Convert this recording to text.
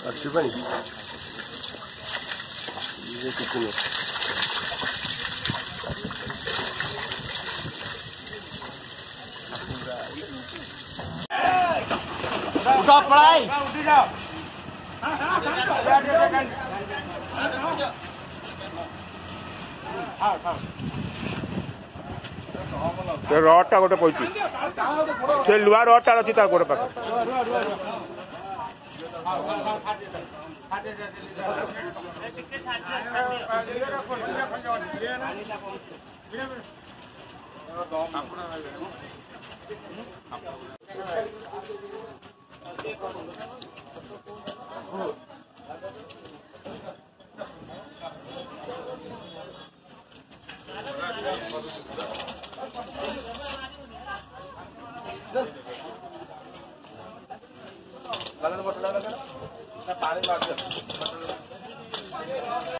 अच्छी बनी ये कितने उठा पढ़ाई रडटा गोटे पड़ी से लुआ रडटा अच्छी गोटे पाख पानी